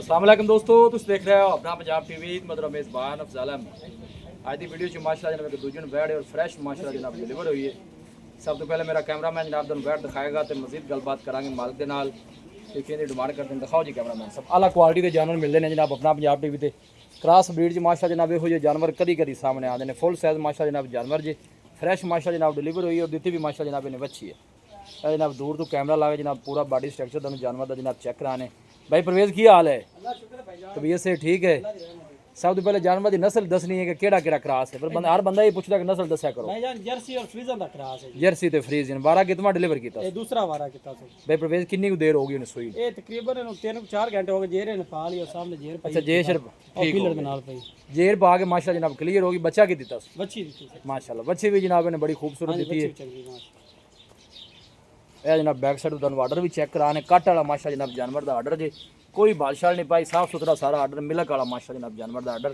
अस्सलाम वालेकुम दोस्तों, तुम देख रहे हो अपना पंजाब टीवी। मतलब मेज़बान अफजल अहमद। आज की वीडियो च माशाल्लाह जनाब एक दूजे बैठ और फ्रैश माशाल्लाह जनाब डिलीवर हुई है। सब तो पहले मेरा कैमरामैन जनाब तुम बैठ दिखाएगा तो मजीद गलबात करांगे मालिक के नाल कि डिमांड करते हैं। दिखाओ जी कैमरामैन सब आला क्वालिटी के जानवर मिलते हैं जनाब अपना पंजाब टीवी ते। क्रॉस ब्रीड च माशाल्लाह जनाब यहो जानवर कदी कदी सामने आते हैं। फुल साइज माशाल्लाह जनाब जानवर जी फ्रैश माशाल्लाह जनाब डिलीवर हुई है और दी भी माशाल्लाह जनाब इन्हें बच्ची है। जनाब दूर तो कैमरा ला के जनाब पूरा बॉडी स्ट्रक्चर तुम जानवर का जनाब चेक कराने। भाई परवेज़ की हाल है? तबीयत से ठीक है। सब तो पहले जानवर की नस्ल दसनी है कि केड़ा केड़ा क्रॉस है, पर हर बंदा ये पूछता कि नस्ल दस्या करो। जर्सी और फ्रीजन दा क्रॉस है। जर्सी ते फ्रीजन 12 कितना डिलीवर किया? ये दूसरा वारा किता से। भाई परवेज़ कितनी को देर होगी उन्हें सुई? ये तकरीबन 3-4 घंटे हो गए। जेर नेपाल ही और सामने जेर पई। अच्छा जेर ठीक पिलर दे नाल पई। जेर पा के माशाल्लाह जनाब क्लियर होगी। बच्चा की दिता बच्ची दी माशाल्लाह, बच्ची भी जनाब ने बड़ी खूबसूरत दी है। यह जनाब बैक साइड तुम आर्डर भी चेक कराने कट वाला माशाल्लाह जनाब जानवर का आर्डर जे कोई बालशाल नहीं पाई, साफ सुथरा सारा आर्डर मिलक वाला माशाल्लाह जनाब जानवर का आर्डर।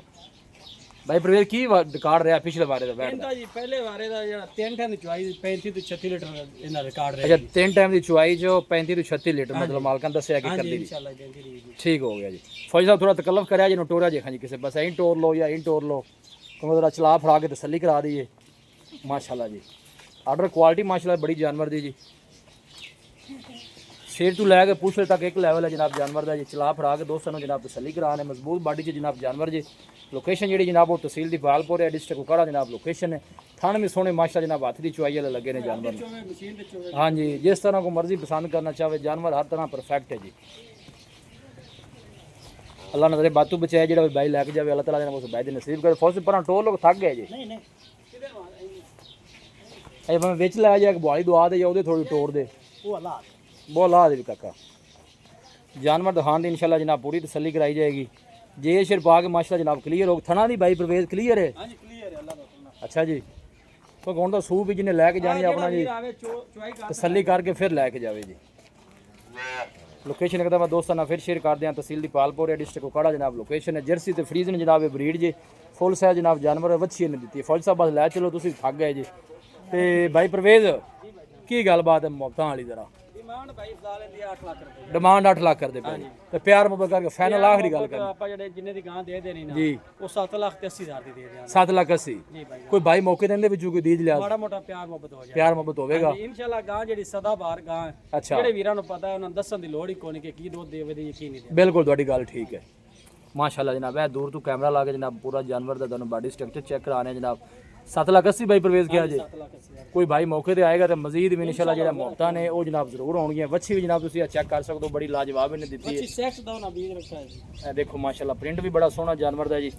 भाई परवेज़ की रिकॉर्ड रहा पिछले बारे का बैठ जी? पहले वारे दा जेड़ा 3 टाइम दी चुआई 35 तो 36 लीटर इना रिकॉर्ड रहा। अच्छा 3 टाइम की चुआई जो 35 तो 36 लीटर मतलब मालकान दस्या कि कर दी इंशाल्लाह देंदी रही। ठीक हो गया जी। फौजी साहब थोड़ा तकल्लफ कराया जी टोरा जी। हाँ जी किसी बस इन टोर लो या इन टोर लो तो जरा चला फरा के तसल्ली करा दी है माशाल्लाह जी। आर्डर क्वालिटी माशाल्लाह बड़ी जानवर दी जी। शेर तो लैके पूछले तक एक लैवल है जनाब जानवर का जी। चला फरा के दोस्तों जनाब तसल्ली कराने मजबूत बाडी से जनाब जानवर जी। लोकेशन जी जनाब वो तहसील दी बालपुर है, डिस्ट्रिक्ट कुकाड़ा जनाब लोकेशन है। थान भी सोने माशा जनाब हाथ की चुआई वाले लगे ने जानवर। हाँ जी जिस तरह को मर्जी पसंद करना चाहे जानवर हर तरह परफेक्ट है जी। अल्लाह ने तेरे बातू बचाया जो भाई लैके जाए अल्लाह तआला ने उस भाई नसीब करे। फौज पर टोर लोग थक गए जी। मैं बिच लै जाए बुआली दुआ दे या थोड़ी टोर दे वो ला दे काका जानवर दिखाने की इंशाल्लाह जनाब पूरी तसल्ली कराई जाएगी। जे शेर पा के माशाल्लाह जनाब क्लियर हो थना दी भाई परवेज़ क्लियर है। अच्छा जी तो कौन तो सूप भी जिन्हें लैके जानी अपना जी तसल्ली करके फिर लैके जाए जी। लोकेशन एक मैं दोस्तों फिर शेयर कर दें। तहसील दी पालपुर है, डिस्ट्रिक्ट कुकाड़ा जनाब लोकेशन है। जर्सी तो फ्रीजन जनाब ब्रीड जी फुल साइज जनाब जानवर वच्छी ने दी है। फौज साहब बस लै चलो तुम थक गए जी। तो भाई परवेज़ की गलबात है मुफ्तां वाली जरा? डिमांड 8 लाख कर दे पे प्यार मुहब्बत करके फाइनल आखिरी गल कर ਆਪਾਂ ਜਿਹੜੇ ਜਿੰਨੇ ਦੀ ਗਾਂ ਦੇ ਦੇਣੀ ਨਾ जी ਉਹ 7,80,000 ਦੀ ਦੇ ਦਿਆਂਗੇ। 7 लाख 80 ਜੀ ਭਾਈ कोई भाई मौके देंदे विचों कोई दीज लिया ਮਾੜਾ ਮੋਟਾ ਪਿਆਰ ਮੁਹੱਬਤ ਹੋ ਜਾਏ। प्यार मोहब्बत होवेगा ਇਨਸ਼ਾਅੱਲਾ ਗਾਂ ਜਿਹੜੀ ਸਦਾ ਬਾਹਰ ਗਾਂ ਹੈ। अच्छा ਜਿਹੜੇ ਵੀਰਾਂ ਨੂੰ ਪਤਾ ਹੈ ਉਹਨਾਂ ਨੂੰ ਦੱਸਣ ਦੀ ਲੋੜ ਹੀ ਕੋਈ ਨਹੀਂ ਕਿ ਕੀ ਦੁੱਧ ਦੇਵੇ ਦੀ ਯਕੀਨ ਨਹੀਂ। बिल्कुल तुहाडी गल ठीक है माशाल्लाह जनाब। है दूर तो कैमरा ला के जनाब पूरा जानवर का तुहानू बॉडी स्ट्रक्चर चेक कराने जनाब। 7 लाख 80 भाई परवेज़ किया जी। 7,80,000 कोई भाई मौके पर आएगा तो मजीद भी इंशाल्लाह जो मुफ्तां ने वो जनाब जरूर होंगे। वच्छी भी जनाब तुम चेक कर सकते हो बड़ी लाजवाब इन्हें दी है। अच्छी सेक्स दा ना बीज रखा है जी। ए देखो माशाल्लाह प्रिंट भी बड़ा सोहना जानवर का जी।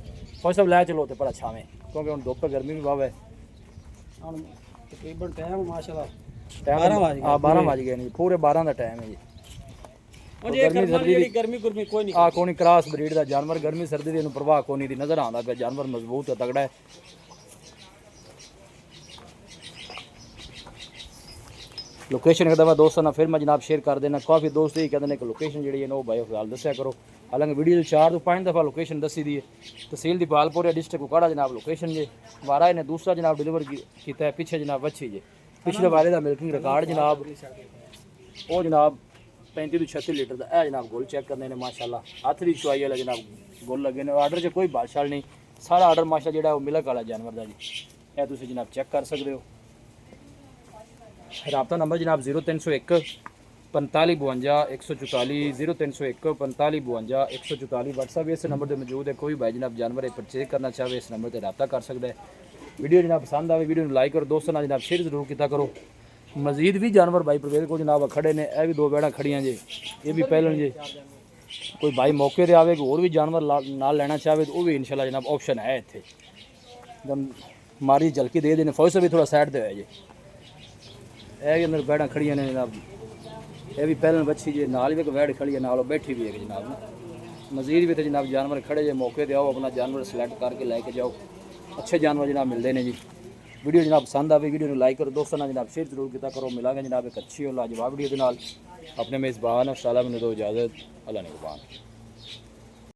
फौज साहब लै चलो तो पर छावें क्योंकि हम धुप गर्मी भी वाव है। ਹੁਣ ਤਕਰੀਬਨ ਟਾਈਮ ਮਾਸ਼ਾਅੱਲਾ टाइम 12 बज गए नहीं पूरे 12 का टाइम है जी। ਉਹ ਜੇ ਜਿਹੜੀ ਗਰਮੀ ਗੁਰਮੀ ਕੋਈ ਨਹੀਂ। आ कोई क्रॉस ब्रीड का जानवर गर्मी सर्दी की परवाह कोई नहीं नजर आता पे जानवर मजबूत है तगड़ा है। लोकेशन एक दफ़ा दोस्तों ना फिर मैं जनाब शेयर कर देना। काफ़ी दोस्त ही कहते हैं कि लोकेशन जी है वो भाई ख्याल दस्या करो। हालांकि वीडियो 4 तो 5 दफ़ा लोकेशन दसी दी है। तहसील दी पालपुर है, डिस्ट्रिक्ट कुकाड़ा जनाब लोकेशन जे। वारा ने दूसरा जनाब डिलीवर किया है पिछले जनाब वच्छी जे। पिछले वारे का मिल्किंग रिकॉर्ड जनाब वो जनाब 35 तो 36 लीटर का है जनाब। गोल चेक करने ने माशाल्लाह हाथ की चुआई वाला जनाब गोल लगे ने। आर्डर च कोई बादशाल नहीं सारा आर्डर माशा जो मिलक वाला जानवर का जी। यह तुम जनाब चेक कर सकते हो। राबता नंबर जनाब 0301 45 52 144 0301 45 52 144 व्हाट्सएप इस नंबर पर मौजूद है। कोई भाई जनाब जानवर परचेज करना चाहे इस नंबर पर रब्ता कर सकता है। वीडियो जनाब पसंद आए वीडियो लाइक करो दोस्तों ना जनाब शेयर जरूर किया करो। मजीद भी जानवर भाई परवेज़ को जनाब खड़े ने। यह भी 2 बैड़ा खड़ियाँ जे ये भी पहलन जे। कोई भाई मौके पर आए होर भी जानवर नाल लेना चाहे तो वह भी इंशाल्लाह जनाब ऑप्शन है इतने मारी झलकी दे देने। फौज से भी थोड़ा साइड दे जी। यह अंदर बैड़ा खड़ियाँ ने जनाब। यह भी पहलन बच्ची जी नाल भी एक बैड़ खड़ी है नाल बैठी भी है जनाब। मजीद भी तो जनाब जानवर खड़े जे मौके पर आओ अपना जानवर सिलेक्ट करके लैके जाओ। अच्छे जानवर जनाब मिलते हैं जी। वीडियो जनाब पसंद आए वीडियो लाइक करो दोस्तों ना जनाब शेयर जरूर किया करो। मिलांगे जनाब एक अच्छी और लाजवाब वीडियो के नाल। अपने मेज़बान साला मैंने दो इजाज़त अल्लाह ने कुर्बान।